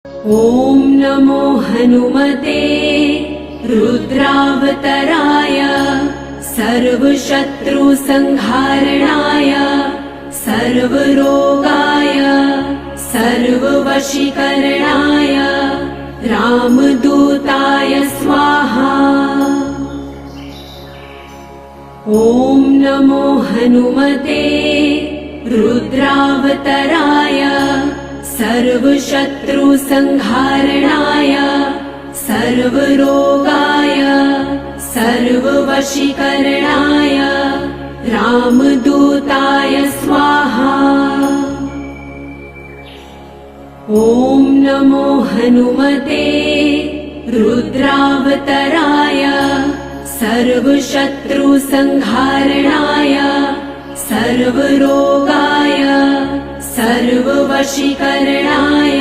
ॐ नमो हनुमते रुद्रावतराय सर्वशत्रुसंहारणाय सर्वरोगाय सर्ववशीकरणाय रामदूताय स्वाहा। ॐ नमो हनुमते रुद्रावतराय सर्वशत्रुसंहारणाय सर्वरोगाय सर्ववशीकरणाय रामदूताय स्वाहा। ॐ नमो हनुमते रुद्रावतराय सर्वशत्रुसंहारणाय सर्वरोगाय सर्ववशीकरणाय